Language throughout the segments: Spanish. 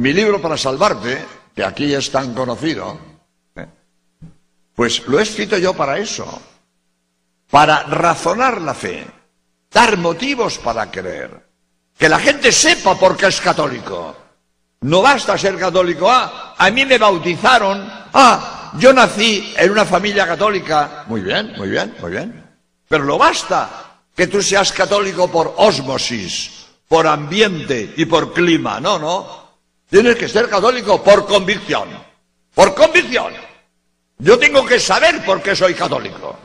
mi libro para salvarte, que aquí es tan conocido, pues lo he escrito yo para eso, para razonar la fe, dar motivos para creer, que la gente sepa por qué es católico. No basta ser católico. A mí me bautizaron. Yo nací en una familia católica. Muy bien, muy bien, muy bien. Pero no basta que tú seas católico por ósmosis, por ambiente y por clima. No, no. Tienes que ser católico por convicción. Por convicción. Yo tengo que saber por qué soy católico.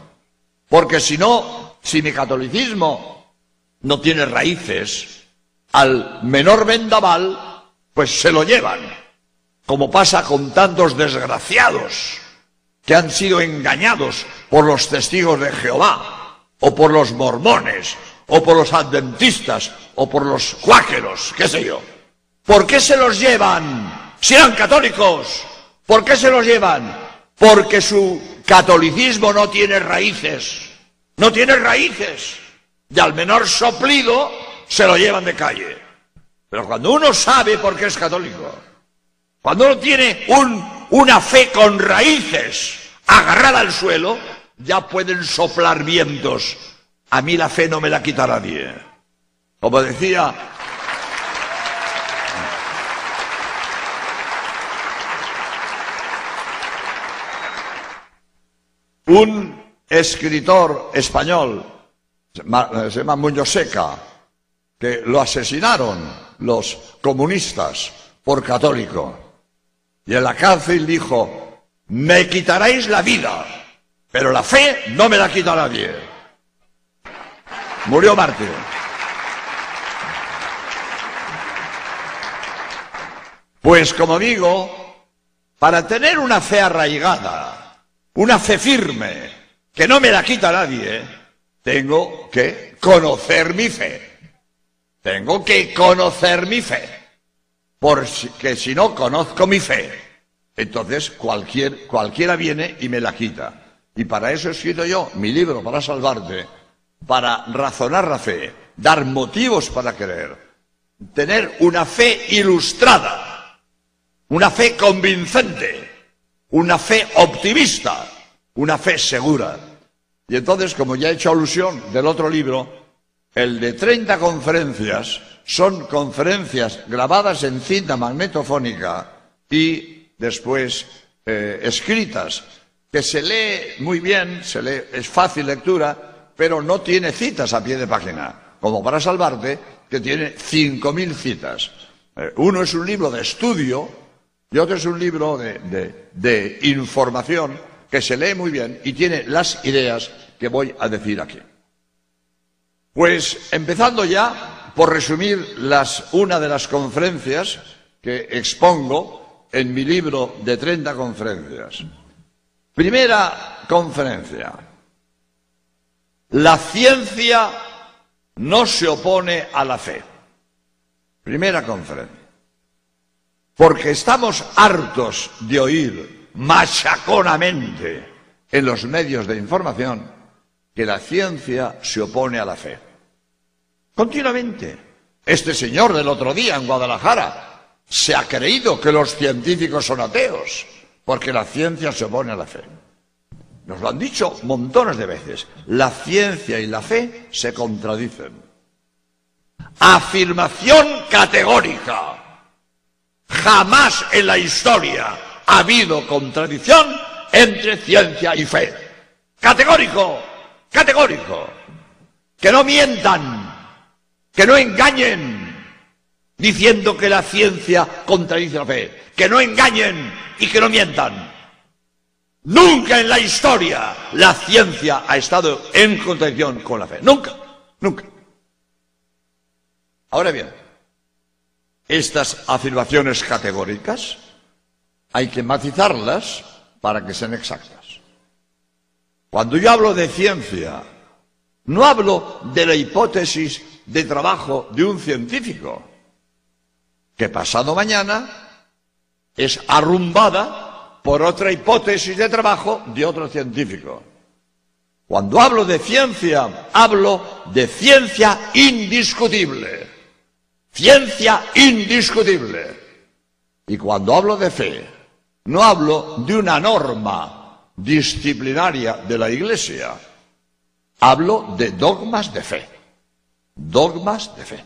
Porque si no, si mi catolicismo no tiene raíces, al menor vendaval pues se lo llevan, como pasa con tantos desgraciados que han sido engañados por los testigos de Jehová, o por los mormones, o por los adventistas, o por los cuáqueros, qué sé yo. ¿Por qué se los llevan? Si eran católicos, ¿por qué se los llevan? Porque su catolicismo no tiene raíces, no tiene raíces, y al menor soplido se lo llevan de calle. Pero cuando uno sabe por qué es católico, cuando uno tiene una fe con raíces agarrada al suelo, ya pueden soplar vientos. A mí la fe no me la quita nadie. Como decía un escritor español, se llama Muñoz Seca, que lo asesinaron los comunistas por católico. Y en la cárcel dijo: me quitaréis la vida, pero la fe no me la quita nadie. Murió mártir. Pues como digo, para tener una fe arraigada, una fe firme, que no me la quita nadie, tengo que conocer mi fe. Tengo que conocer mi fe, porque si no conozco mi fe, entonces cualquiera viene y me la quita. Y para eso he escrito yo mi libro para salvarte, para razonar la fe, dar motivos para creer, tener una fe ilustrada, una fe convincente, una fe optimista, una fe segura. Y entonces, como ya he hecho alusión del otro libro, el de 30 conferencias son conferencias grabadas en cinta magnetofónica y después escritas, que se lee muy bien, es fácil lectura, pero no tiene citas a pie de página, como para salvarte, que tiene 5.000 citas. Uno es un libro de estudio y otro es un libro de información que se lee muy bien y tiene las ideas que voy a decir aquí. Pues empezando ya por resumir una de las conferencias que expongo en mi libro de 30 conferencias. Primera conferencia. La ciencia no se opone a la fe. Primera conferencia. Porque estamos hartos de oír machaconamente en los medios de información que la ciencia se opone a la fe. Continuamente. Este señor del otro día en Guadalajara se ha creído que los científicos son ateos, porque la ciencia se opone a la fe. Nos lo han dicho montones de veces. La ciencia y la fe se contradicen. Afirmación categórica. Jamás en la historia ha habido contradicción entre ciencia y fe. Categórico, categórico. Que no mientan, que no engañen, diciendo que la ciencia contradice la fe. Que no engañen y que no mientan. Nunca en la historia la ciencia ha estado en contradicción con la fe. Nunca, nunca. Ahora bien, estas afirmaciones categóricas hay que matizarlas para que sean exactas. Cuando yo hablo de ciencia, no hablo de la hipótesis de trabajo de un científico, que pasado mañana es arrumbada por otra hipótesis de trabajo de otro científico. Cuando hablo de ciencia, hablo de ciencia indiscutible. Ciencia indiscutible. Y cuando hablo de fe, no hablo de una norma disciplinaria de la Iglesia. Hablo de dogmas de fe. Dogmas de fe.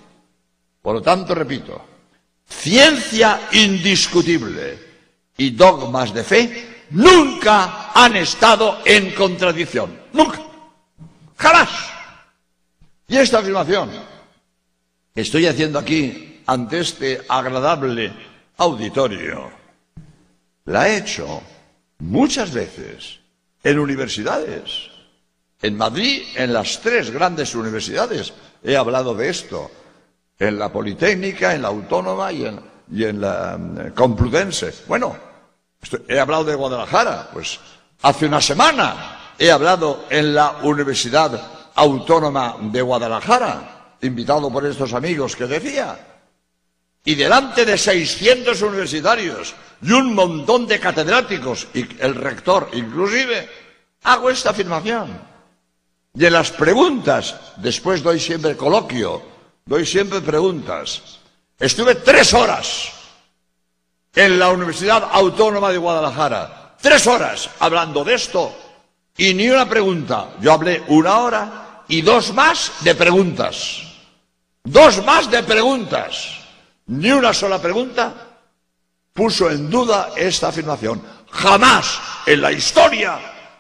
Por lo tanto, repito, ciencia indiscutible y dogmas de fe nunca han estado en contradicción. Nunca. Jamás. Y esta afirmación que estoy haciendo aquí ante este agradable auditorio, la he hecho muchas veces en universidades. En Madrid, en las 3 grandes universidades, he hablado de esto. En la Politécnica, en la Autónoma y en la Complutense. Bueno, he hablado de Guadalajara, pues hace una semana he hablado en la Universidad Autónoma de Guadalajara, invitado por estos amigos que decía, y delante de 600 universitarios y un montón de catedráticos, y el rector inclusive, hago esta afirmación. Y en las preguntas, después doy siempre coloquio, doy siempre preguntas. Estuve 3 horas en la Universidad Autónoma de Guadalajara, 3 horas hablando de esto y ni una pregunta. Yo hablé 1 hora y 2 más de preguntas. 2 más de preguntas. Ni una sola pregunta puso en duda esta afirmación. Jamás en la historia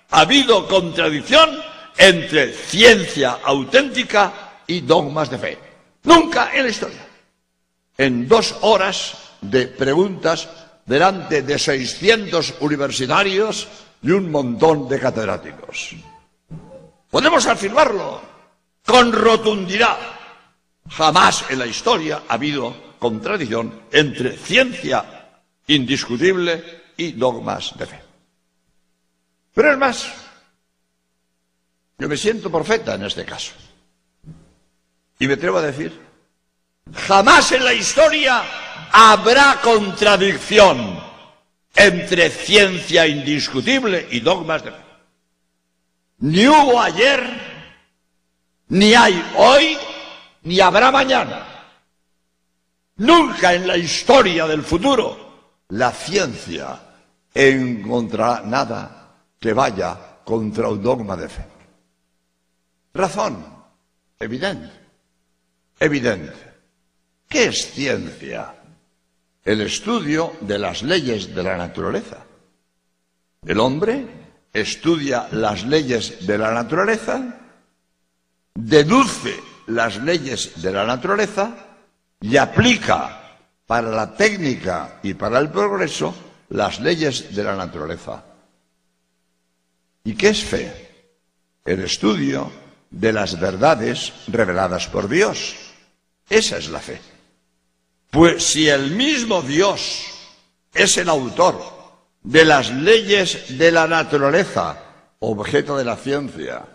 ha habido contradicción entre ciencia auténtica y dogmas de fe. Nunca en la historia. En 2 horas de preguntas delante de 600 universitarios y un montón de catedráticos. Podemos afirmarlo con rotundidad. Jamás en la historia ha habido contradicción entre ciencia indiscutible y dogmas de fe. Pero es más, yo me siento profeta en este caso. Y me atrevo a decir, jamás en la historia habrá contradicción entre ciencia indiscutible y dogmas de fe. Ni hubo ayer, ni hay hoy, ni habrá mañana. Nunca en la historia del futuro la ciencia encontrará nada que vaya contra un dogma de fe. Razón evidente. Evidente. ¿Qué es ciencia? El estudio de las leyes de la naturaleza. El hombre estudia las leyes de la naturaleza, deduce las leyes de la naturaleza y aplica para la técnica y para el progreso las leyes de la naturaleza. ¿Y qué es fe? El estudio de las verdades reveladas por Dios. Esa es la fe. Pues si el mismo Dios es el autor de las leyes de la naturaleza, objeto de la ciencia,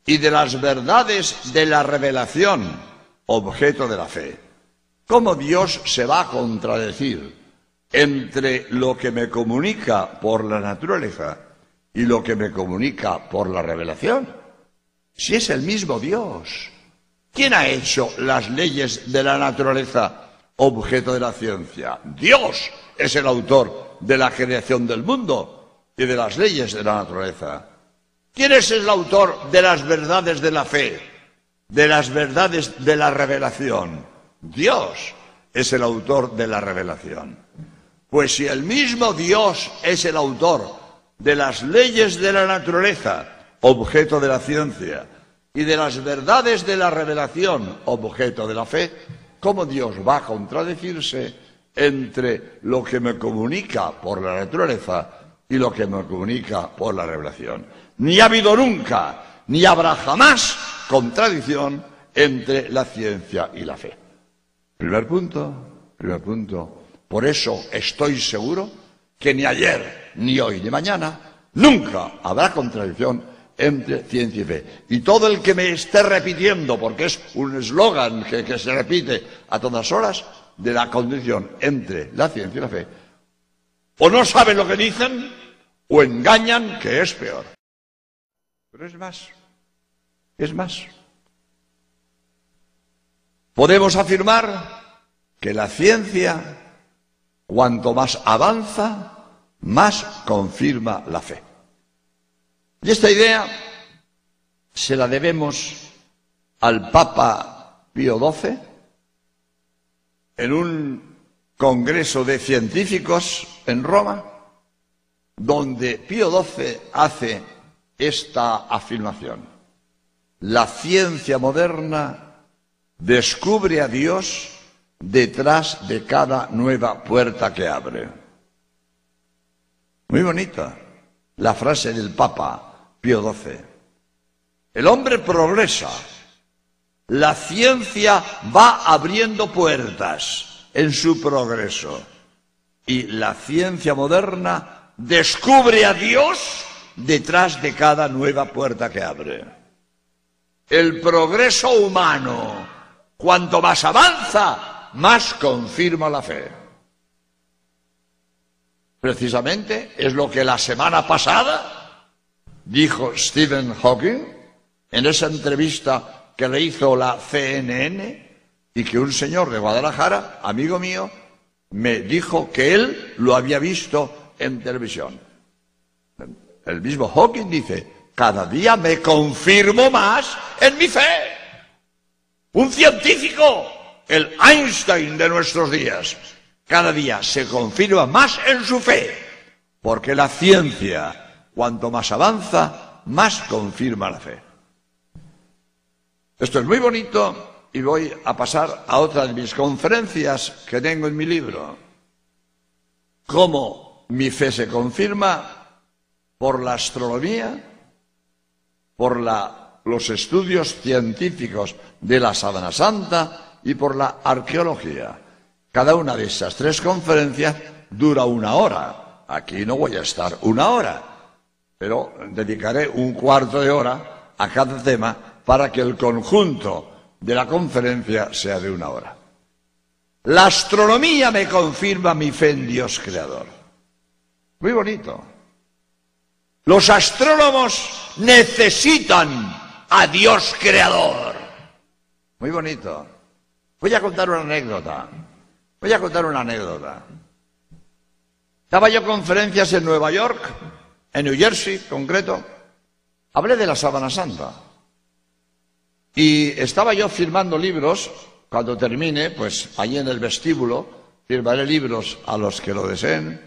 y de las verdades de la revelación, objeto de la fe, ¿cómo Dios se va a contradecir entre lo que me comunica por la naturaleza y lo que me comunica por la revelación? Si es el mismo Dios. ¿Quién ha hecho las leyes de la naturaleza objeto de la ciencia? Dios es el autor de la creación del mundo y de las leyes de la naturaleza. ¿Quién es el autor de las verdades de la fe, de las verdades de la revelación? Dios es el autor de la revelación. Pues si el mismo Dios es el autor de las leyes de la naturaleza, objeto de la ciencia, y de las verdades de la revelación, objeto de la fe, ¿cómo Dios va a contradecirse entre lo que me comunica por la naturaleza y lo que me comunica por la revelación? Ni ha habido nunca, ni habrá jamás contradicción entre la ciencia y la fe. Primer punto. Por eso estoy seguro que ni ayer, ni hoy, ni mañana, nunca habrá contradicción entre ciencia y fe. Y todo el que me esté repitiendo, porque es un eslogan que se repite a todas horas, de la contradicción entre la ciencia y la fe, o no saben lo que dicen, o engañan, que es peor. Pero es más. Podemos afirmar que la ciencia cuanto más avanza, más confirma la fe. Y esta idea se la debemos al Papa Pío XII en un congreso de científicos en Roma, donde Pío XII hace esta afirmación: la ciencia moderna descubre a Dios detrás de cada nueva puerta que abre. Muy bonita la frase del Papa Pío XII. El hombre progresa, la ciencia va abriendo puertas en su progreso y la ciencia moderna descubre a Dios detrás de cada nueva puerta que abre. El progreso humano, cuanto más avanza, más confirma la fe. Precisamente es lo que la semana pasada dijo Stephen Hawking en esa entrevista que le hizo la CNN, y que un señor de Guadalajara, amigo mío, me dijo que él lo había visto en televisión. El mismo Hawking dice: cada día me confirmo más en mi fe. Un científico, el Einstein de nuestros días, cada día se confirma más en su fe, porque la ciencia, cuanto más avanza, más confirma la fe. Esto es muy bonito y voy a pasar a otra de mis conferencias que tengo en mi libro. Cómo mi fe se confirma por la astronomía, por los estudios científicos de la Sábana Santa y por la arqueología. Cada una de esas tres conferencias dura 1 hora. Aquí no voy a estar 1 hora, pero dedicaré 1/4 de hora a cada tema para que el conjunto de la conferencia sea de 1 hora. La astronomía me confirma mi fe en Dios creador. Muy bonito. Los astrónomos necesitan a Dios creador. Muy bonito. Voy a contar una anécdota. Daba yo conferencias en Nueva York, en New Jersey en concreto. Hablé de la Sábana Santa. Y estaba yo firmando libros. Cuando termine, pues allí en el vestíbulo, firmaré libros a los que lo deseen.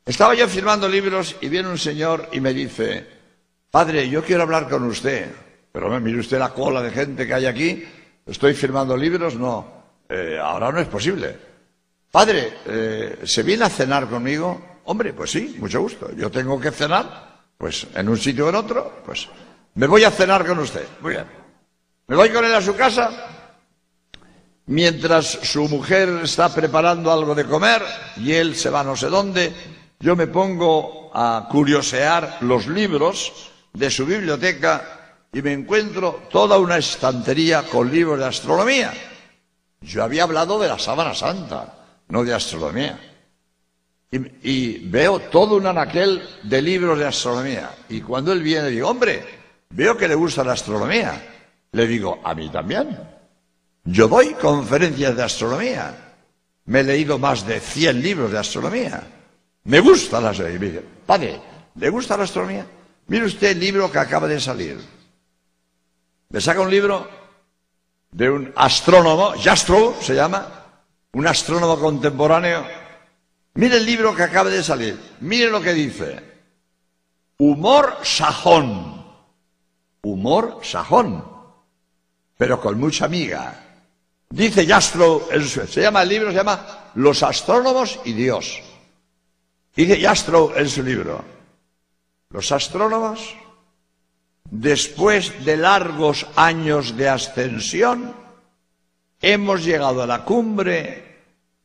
Estaba yo firmando libros y viene un señor y me dice: padre, yo quiero hablar con usted. Pero mire usted la cola de gente que hay aquí. Estoy firmando libros, no. Ahora no es posible. Padre, ¿se viene a cenar conmigo? Hombre, pues sí, mucho gusto. Yo tengo que cenar, pues en un sitio o en otro, pues me voy a cenar con usted. Muy bien. Me voy con él a su casa. Mientras su mujer está preparando algo de comer y él se va no sé dónde, yo me pongo a curiosear los libros de su biblioteca y me encuentro toda una estantería con libros de astronomía. Yo había hablado de la Sábana Santa, no de astronomía. Y veo todo un anaquel de libros de astronomía. Y cuando él viene, digo: hombre, veo que le gusta la astronomía. Le digo: a mí también. Yo doy conferencias de astronomía. Me he leído más de 100 libros de astronomía. Me gusta la astronomía. Y me dice: padre, ¿le gusta la astronomía? Mire usted el libro que acaba de salir. Me saca un libro de un astrónomo, Jastrow se llama, un astrónomo contemporáneo. Mire el libro que acaba de salir. Mire lo que dice: humor sajón. Humor sajón, pero con mucha miga. Dice Jastrow, el libro se llama Los astrónomos y Dios. Dice Jastrow en su libro: los astrónomos, después de largos años de ascensión, hemos llegado a la cumbre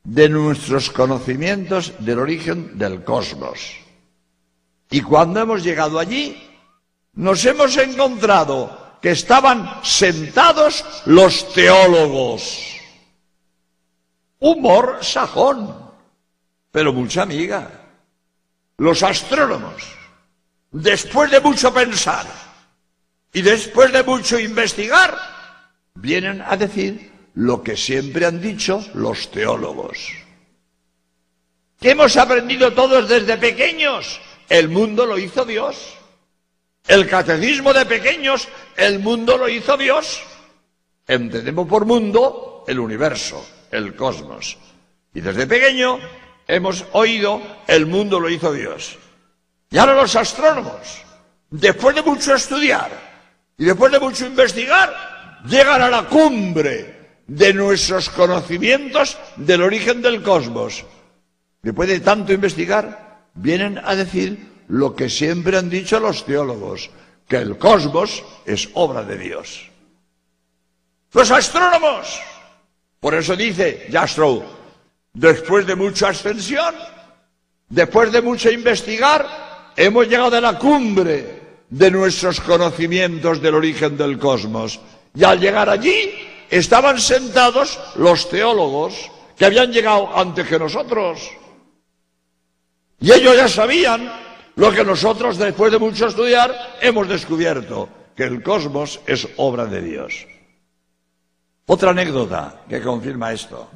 de nuestros conocimientos del origen del cosmos. Y cuando hemos llegado allí, nos hemos encontrado que estaban sentados los teólogos. Humor sajón, pero mucha miga. Los astrónomos, después de mucho pensar y después de mucho investigar, vienen a decir lo que siempre han dicho los teólogos. que hemos aprendido todos desde pequeños. El mundo lo hizo Dios. El catecismo de pequeños, el mundo lo hizo Dios. Entendemos por mundo el universo, el cosmos. Y desde pequeño hemos oído el mundo lo hizo Dios. Y ahora los astrónomos, después de mucho estudiar y después de mucho investigar, llegan a la cumbre de nuestros conocimientos del origen del cosmos. Después de tanto investigar, vienen a decir lo que siempre han dicho los teólogos, que el cosmos es obra de Dios. Los astrónomos, por eso dice Jastrow, después de mucha ascensión, después de mucho investigar, hemos llegado a la cumbre de nuestros conocimientos del origen del cosmos. Y al llegar allí, estaban sentados los teólogos que habían llegado antes que nosotros. Y ellos ya sabían lo que nosotros, después de mucho estudiar, hemos descubierto, que el cosmos es obra de Dios. Otra anécdota que confirma esto.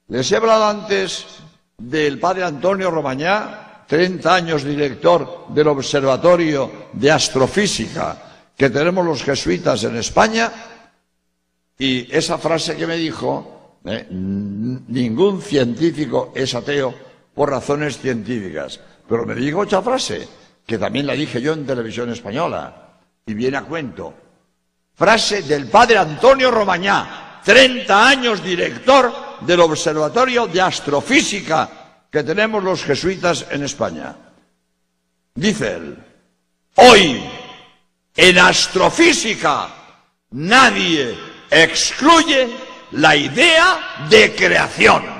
Les he hablado antes del padre Antonio Romañá, 30 años director del Observatorio de Astrofísica que tenemos los jesuitas en España, y esa frase que me dijo, ningún científico es ateo por razones científicas. Pero me dijo otra frase, que también la dije yo en televisión española, y viene a cuento. Frase del padre Antonio Romañá, 30 años director del Observatorio de Astrofísica que tenemos los jesuitas en España. Dice él, hoy en astrofísica nadie excluye la idea de creación.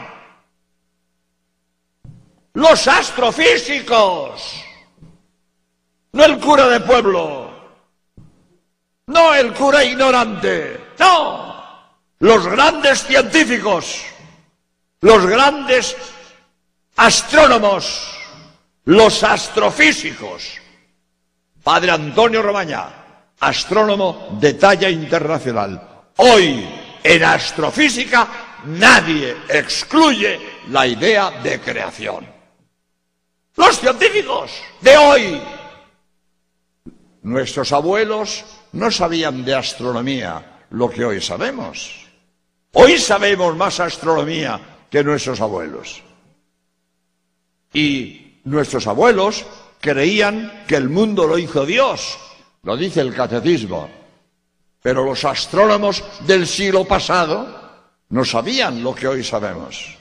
Los astrofísicos, no el cura de pueblo, no el cura ignorante, no, los grandes científicos, los grandes astrónomos, los astrofísicos. Padre Antonio Romañá, astrónomo de talla internacional. Hoy, en astrofísica, nadie excluye la idea de creación. Los científicos de hoy. Nuestros abuelos no sabían de astronomía lo que hoy sabemos. Hoy sabemos más astronomía que nuestros abuelos. Y nuestros abuelos creían que el mundo lo hizo Dios, lo dice el catecismo. Pero los astrónomos del siglo pasado no sabían lo que hoy sabemos.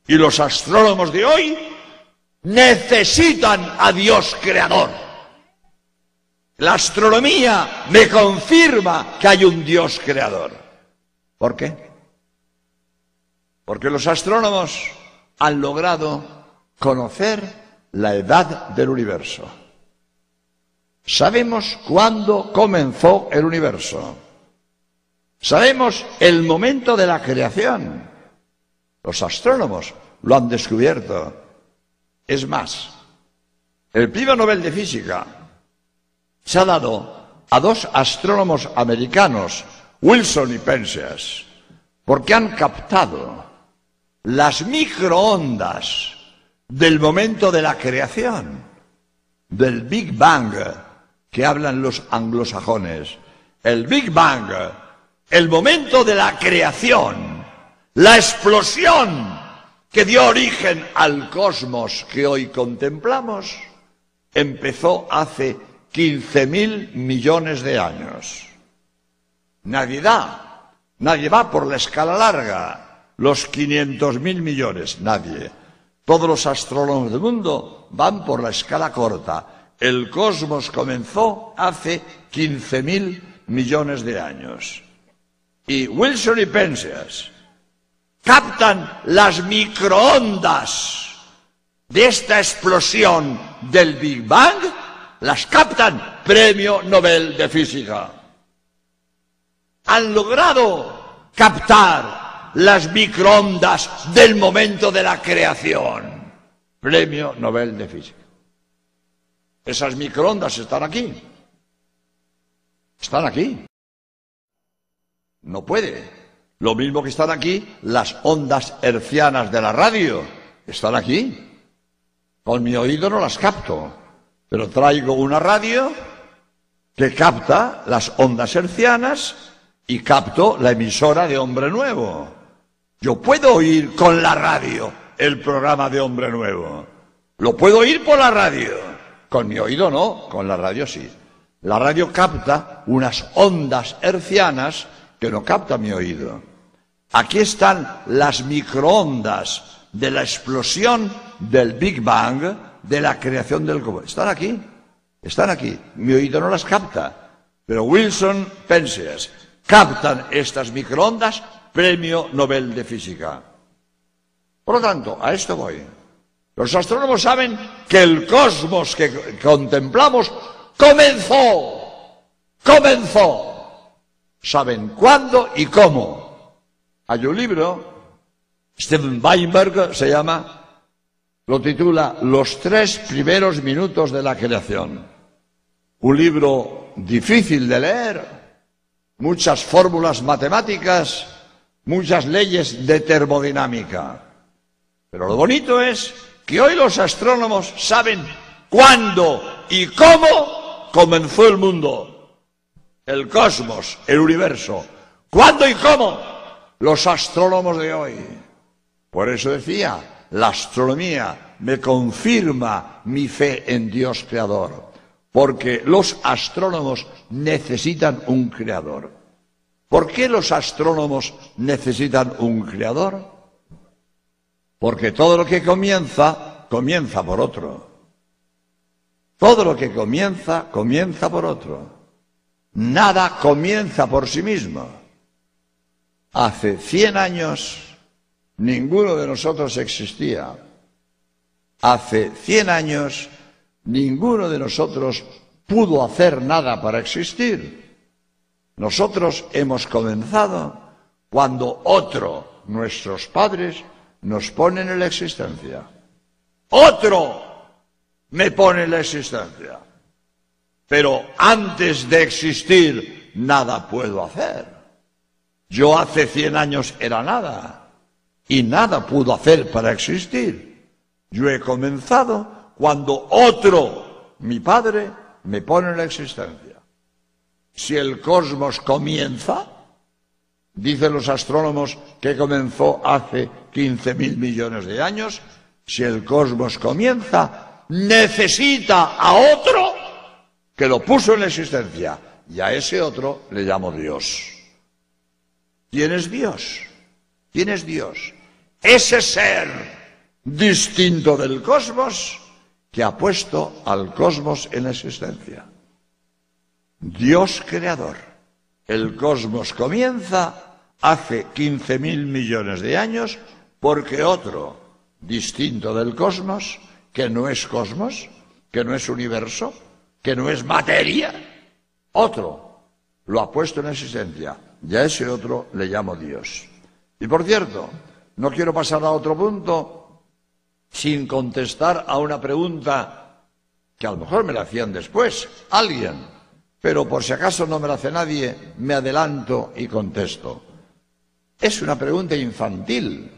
Y los astrónomos de hoy necesitan a Dios creador. La astronomía me confirma que hay un Dios creador. ¿Por qué? Porque los astrónomos han logrado conocer la edad del universo. Sabemos cuándo comenzó el universo. Sabemos el momento de la creación. Los astrónomos lo han descubierto. Es más, el premio Nobel de Física se ha dado a dos astrónomos americanos, Wilson y Penzias, porque han captado las microondas del momento de la creación, del Big Bang, que hablan los anglosajones. El Big Bang, el momento de la creación, la explosión que dio origen al cosmos que hoy contemplamos, empezó hace 15.000 millones de años. Nadie va por la escala larga, los 500.000 millones, nadie. Todos los astrónomos del mundo van por la escala corta. El cosmos comenzó hace 15.000 millones de años. Y Wilson y Penzias captan las microondas de esta explosión del Big Bang, las captan, premio Nobel de Física. Han logrado captar las microondas del momento de la creación, premio Nobel de Física. Esas microondas están aquí. Están aquí. No puede. Lo mismo que están aquí las ondas hertzianas de la radio. Están aquí. Con mi oído no las capto, pero traigo una radio que capta las ondas hercianas y capto la emisora de Hombre Nuevo. Yo puedo oír con la radio el programa de Hombre Nuevo. Lo puedo oír por la radio. Con mi oído no, con la radio sí. La radio capta unas ondas hercianas que no capta mi oído. Aquí están las microondas de la explosión del Big Bang, de la creación del cosmos. Están aquí. Mi oído no las capta. Pero Wilson Penzias captan estas microondas, premio Nobel de Física. Por lo tanto, a esto voy. Los astrónomos saben que el cosmos que contemplamos comenzó. Saben cuándo y cómo. Hay un libro, Steven Weinberg se llama, lo titula Los 3 primeros minutos de la creación. Un libro difícil de leer, muchas fórmulas matemáticas, muchas leyes de termodinámica. Pero lo bonito es que hoy los astrónomos saben cuándo y cómo comenzó el mundo, el cosmos, el universo. ¿Cuándo y cómo? Los astrónomos de hoy. Por eso decía, la astronomía me confirma mi fe en Dios creador, porque los astrónomos necesitan un creador. ¿Por qué los astrónomos necesitan un creador? Porque todo lo que comienza, comienza por otro. Todo lo que comienza, comienza por otro. Nada comienza por sí mismo. Hace 100 años, ninguno de nosotros existía. Hace 100 años, ninguno de nosotros pudo hacer nada para existir. Nosotros hemos comenzado cuando otro, nuestros padres, nos ponen en la existencia. Otro me pone en la existencia. Pero antes de existir, nada puedo hacer. Yo hace 100 años era nada, y nada pudo hacer para existir. Yo he comenzado cuando otro, mi padre, me pone en la existencia. Si el cosmos comienza, dicen los astrónomos que comenzó hace 15.000 millones de años, si el cosmos comienza, necesita a otro que lo puso en la existencia, y a ese otro le llamo Dios. ¿Quién es Dios? ¿Quién es Dios? Ese ser distinto del cosmos que ha puesto al cosmos en la existencia. Dios creador. El cosmos comienza hace 15.000 millones de años porque otro, distinto del cosmos, que no es cosmos, que no es universo, que no es materia, otro lo ha puesto en existencia, y a ese otro le llamo Dios. Y por cierto, no quiero pasar a otro punto sin contestar a una pregunta que a lo mejor me la hacían después alguien, pero por si acaso no me la hace nadie, me adelanto y contesto. Es una pregunta infantil,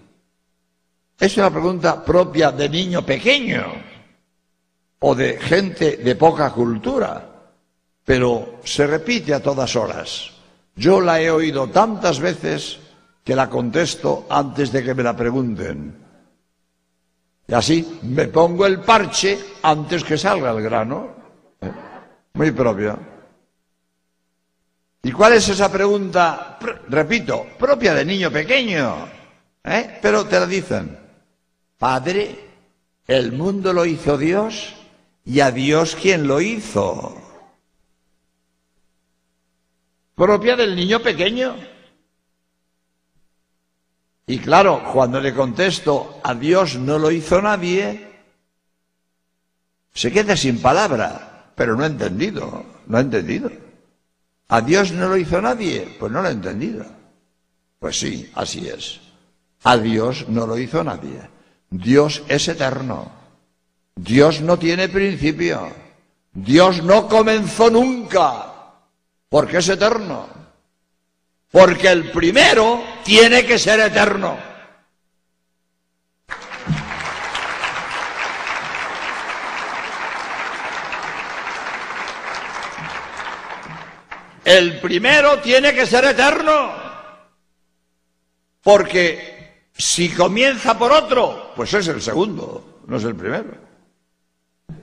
es una pregunta propia de niño pequeño o de gente de poca cultura, pero se repite a todas horas. Yo la he oído tantas veces que la contesto antes de que me la pregunten. Y así me pongo el parche antes que salga el grano. Muy propio. ¿Y cuál es esa pregunta? Repito, propia de niño pequeño. Pero te la dicen. Padre, el mundo lo hizo Dios y a Dios ¿quién lo hizo? Propia del niño pequeño. Y claro, cuando le contesto a Dios no lo hizo nadie, se queda sin palabra, pero no ha entendido, no ha entendido. A Dios no lo hizo nadie, pues no lo ha entendido. Pues sí, así es. A Dios no lo hizo nadie. Dios es eterno. Dios no tiene principio. Dios no comenzó nunca, porque es eterno. Porque el primero tiene que ser eterno. El primero tiene que ser eterno. Porque si comienza por otro, pues es el segundo, no es el primero.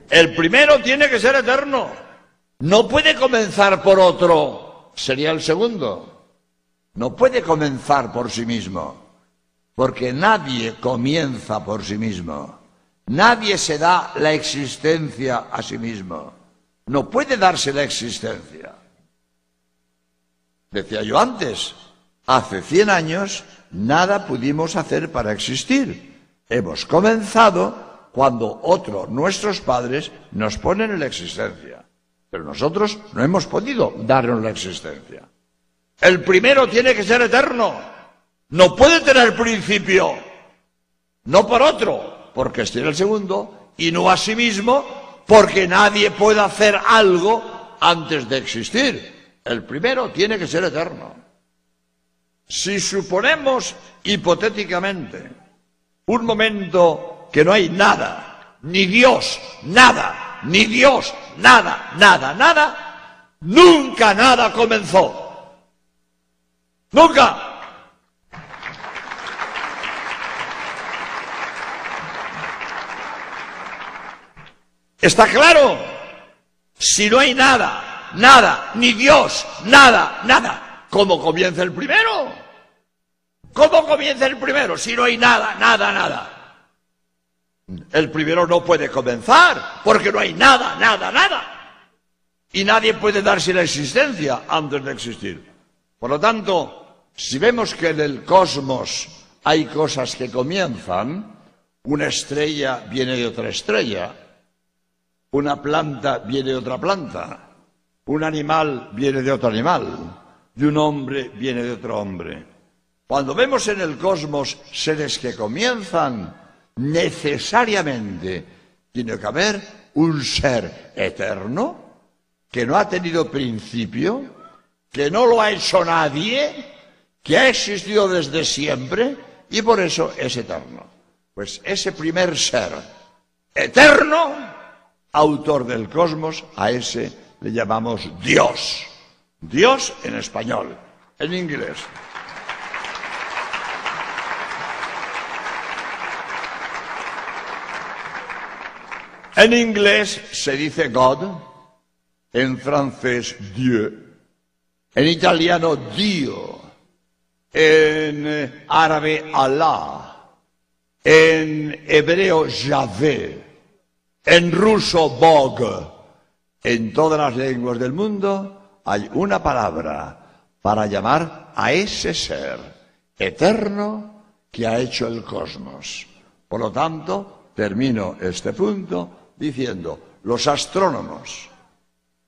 El primero tiene que ser eterno. No puede comenzar por otro, sería el segundo. No puede comenzar por sí mismo, porque nadie comienza por sí mismo. Nadie se da la existencia a sí mismo. No puede darse la existencia. Decía yo antes, hace 100 años nada pudimos hacer para existir. Hemos comenzado cuando nuestros padres, nos ponen en la existencia. Pero nosotros no hemos podido darnos la existencia. El primero tiene que ser eterno. No puede tener principio, no por otro, porque es el segundo, y no a sí mismo, porque nadie puede hacer algo antes de existir. El primero tiene que ser eterno. Si suponemos hipotéticamente un momento que no hay nada, ni Dios, nada, ni Dios, nada, nada, nada, nunca nada comenzó. ¡Nunca! ¿Está claro? Si no hay nada, nada, ni Dios, nada, nada, ¿cómo comienza el primero? ¿Cómo comienza el primero si no hay nada, nada, nada? El primero no puede comenzar porque no hay nada, nada, nada. Y nadie puede darse la existencia antes de existir. Por lo tanto, si vemos que en el cosmos hay cosas que comienzan, una estrella viene de otra estrella, una planta viene de otra planta, un animal viene de otro animal, de un hombre viene de otro hombre. Cuando vemos en el cosmos seres que comienzan, necesariamente tiene que haber un ser eterno que no ha tenido principio, que no lo ha hecho nadie, que ha existido desde siempre y por eso es eterno. Pues ese primer ser eterno, autor del cosmos, a ese le llamamos Dios. Dios en español, en inglés. En inglés se dice God, en francés Dieu, en italiano Dio, en árabe Allah, en hebreo Yahvé, en ruso Bog. En todas las lenguas del mundo hay una palabra para llamar a ese ser eterno que ha hecho el cosmos. Por lo tanto, termino este punto diciendo, los astrónomos,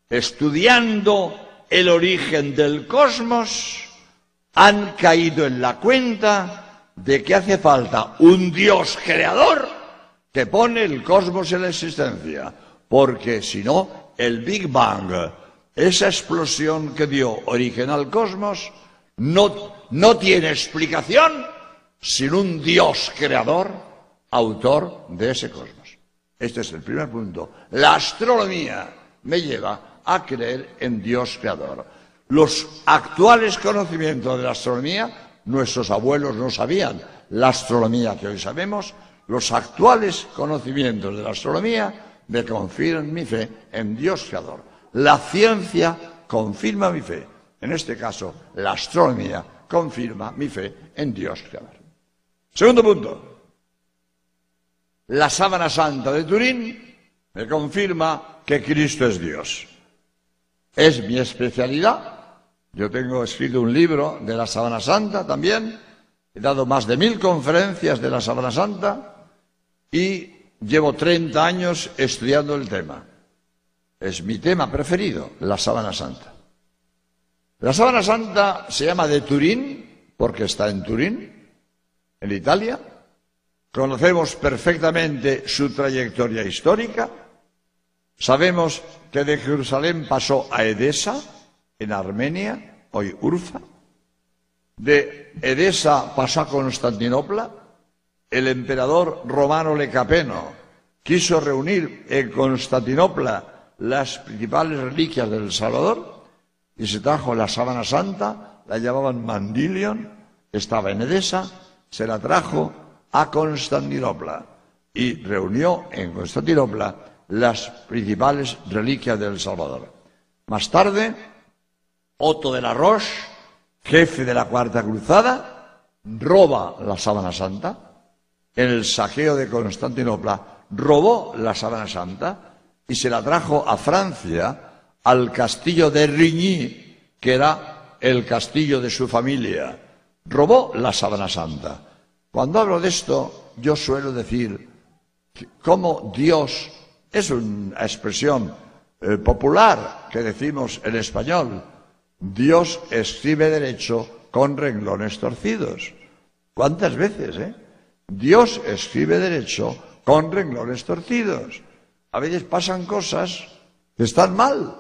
estudiando el origen del cosmos, han caído en la cuenta de que hace falta un Dios creador que pone el cosmos en la existencia, porque si no, el Big Bang, esa explosión que dio origen al cosmos, no tiene explicación sin un Dios creador, autor de ese cosmos. Este es el primer punto. La astronomía me lleva a creer en Dios creador. Los actuales conocimientos de la astronomía, nuestros abuelos no sabían la astronomía que hoy sabemos. Los actuales conocimientos de la astronomía me confirman mi fe en Dios creador. La ciencia confirma mi fe. En este caso, la astronomía confirma mi fe en Dios creador. Segundo punto. La sábana santa de Turín me confirma que Cristo es Dios. Es mi especialidad. Yo tengo escrito un libro de la sábana santa también. He dado más de 1000 conferencias de la sábana santa y llevo 30 años estudiando el tema. Es mi tema preferido, la sábana santa. La sábana santa se llama de Turín porque está en Turín, en Italia. Conocemos perfectamente su trayectoria histórica. Sabemos que de Jerusalén pasó a Edesa, en Armenia, hoy Urfa. De Edesa pasó a Constantinopla. El emperador romano Lecapeno quiso reunir en Constantinopla las principales reliquias del Salvador y se trajo la sábana santa, la llamaban Mandilion, estaba en Edesa, se la trajo a Constantinopla y reunió en Constantinopla las principales reliquias del Salvador. Más tarde, Otto de la Roche, jefe de la Cuarta Cruzada, roba la sábana santa. En el saqueo de Constantinopla robó la sábana santa y se la trajo a Francia, al castillo de Rigny, que era el castillo de su familia. Robó la sábana santa. Cuando hablo de esto, yo suelo decir cómo Dios, es una expresión popular que decimos en español, Dios escribe derecho con renglones torcidos. ¿Cuántas veces, Dios escribe derecho con renglones torcidos? A veces pasan cosas que están mal,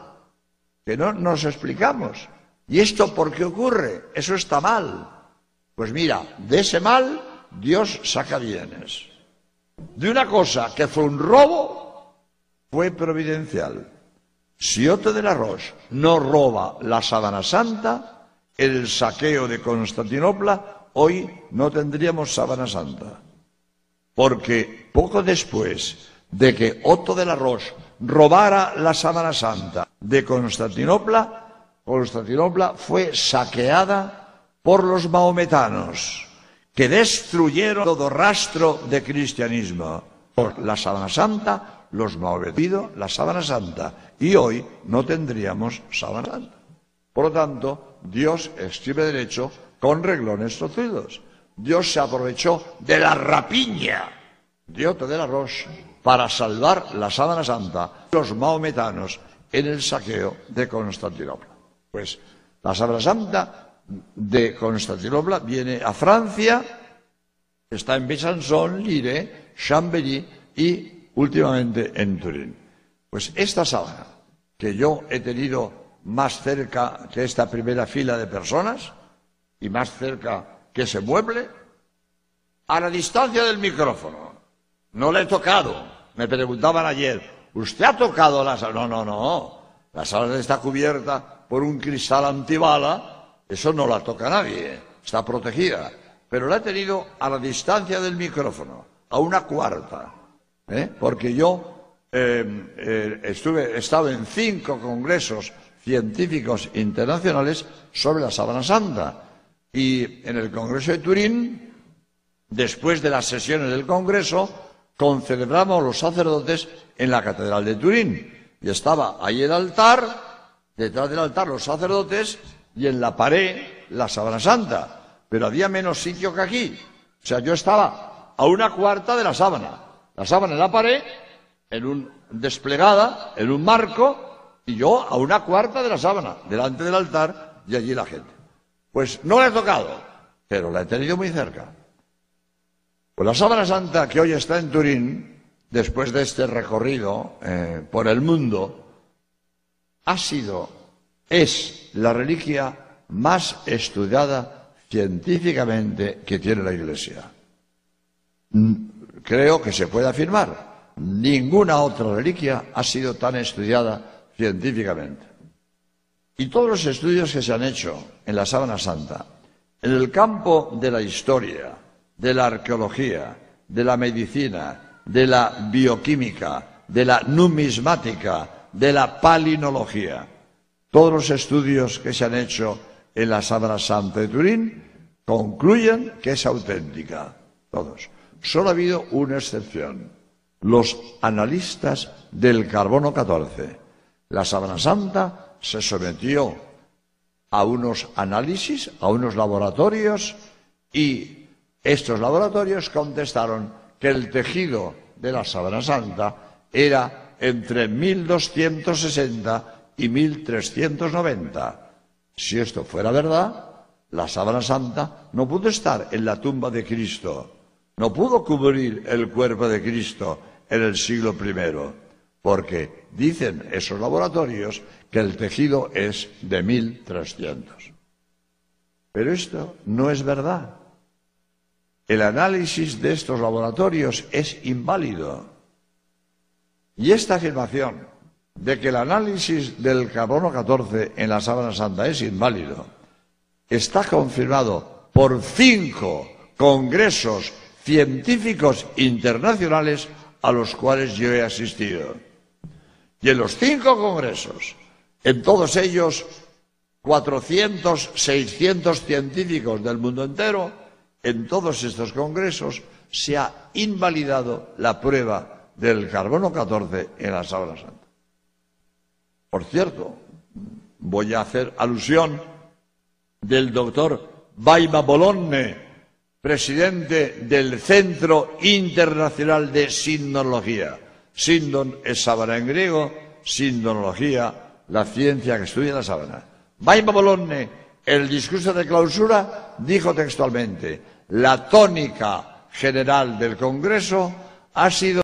que no nos explicamos. ¿Y esto por qué ocurre? Eso está mal. Pues mira, de ese mal Dios saca bienes. De una cosa que fue un robo, fue providencial. Si Otto de la Roche no roba la sábana santa, el saqueo de Constantinopla, hoy no tendríamos sábana santa. Porque poco después de que Otto de la Roche robara la sábana santa de Constantinopla, Constantinopla fue saqueada por los maometanos, que destruyeron todo rastro de cristianismo. Por la sábana santa, los maometanos, la sábana santa, y hoy no tendríamos sábana santa. Por lo tanto, Dios escribe derecho con renglones torcidos. Dios se aprovechó de la rapiña de Otto de la Roche para salvar la sábana santa de los maometanos en el saqueo de Constantinopla. Pues la sábana santa de Constantinopla viene a Francia, está en Besançon, Lille, Chambéry y últimamente en Turín. Pues esta sábana, que yo he tenido más cerca que esta primera fila de personas y más cerca que ese mueble, a la distancia del micrófono, no la he tocado. Me preguntaban ayer, ¿usted ha tocado la sábana? No, la sábana está cubierta por un cristal antibala, eso no la toca nadie, está protegida, pero la he tenido a la distancia del micrófono, a una cuarta, porque yo he estado en 5 congresos científicos internacionales sobre la sábana santa, y en el Congreso de Turín, después de las sesiones del Congreso, concelebramos los sacerdotes en la Catedral de Turín, y estaba ahí el altar, detrás del altar los sacerdotes, y en la pared la sábana santa, pero había menos sitio que aquí. O sea, yo estaba a una cuarta de la sábana en la pared, desplegada, en un marco, y yo a una cuarta de la sábana, delante del altar, y allí la gente. Pues no la he tocado, pero la he tenido muy cerca. Pues la sábana santa que hoy está en Turín, después de este recorrido por el mundo, es la reliquia más estudiada científicamente que tiene la Iglesia. Creo que se puede afirmar, ninguna otra reliquia ha sido tan estudiada científicamente. Y todos los estudios que se han hecho en la sábana santa, en el campo de la historia, de la arqueología, de la medicina, de la bioquímica, de la numismática, de la palinología, todos los estudios que se han hecho en la sábana santa de Turín concluyen que es auténtica, todos. Solo ha habido una excepción, los analistas del carbono 14. La sábana santa se sometió a unos análisis, a unos laboratorios, y estos laboratorios contestaron que el tejido de la sábana santa era entre 1260 y 1390. Si esto fuera verdad, la sábana santa no pudo estar en la tumba de Cristo, no pudo cubrir el cuerpo de Cristo en el siglo I, porque dicen esos laboratorios que el tejido es de 1300. Pero esto no es verdad. El análisis de estos laboratorios es inválido. Y esta afirmación de que el análisis del carbono 14 en la Sábana Santa es inválido está confirmado por 5 congresos científicos internacionales a los cuales yo he asistido. Y en los 5 congresos, en todos ellos, 400, 600 científicos del mundo entero, en todos estos congresos se ha invalidado la prueba del carbono 14 en la Sábana Santa. Por cierto, voy a hacer alusión del doctor Vaima Bologna, presidente del Centro Internacional de Sindonología. Sindon es sábana en griego, sindonología, la ciencia que estudia la sábana. Vaima Bologna, en el discurso de clausura, dijo textualmente: la tónica general del Congreso ha sido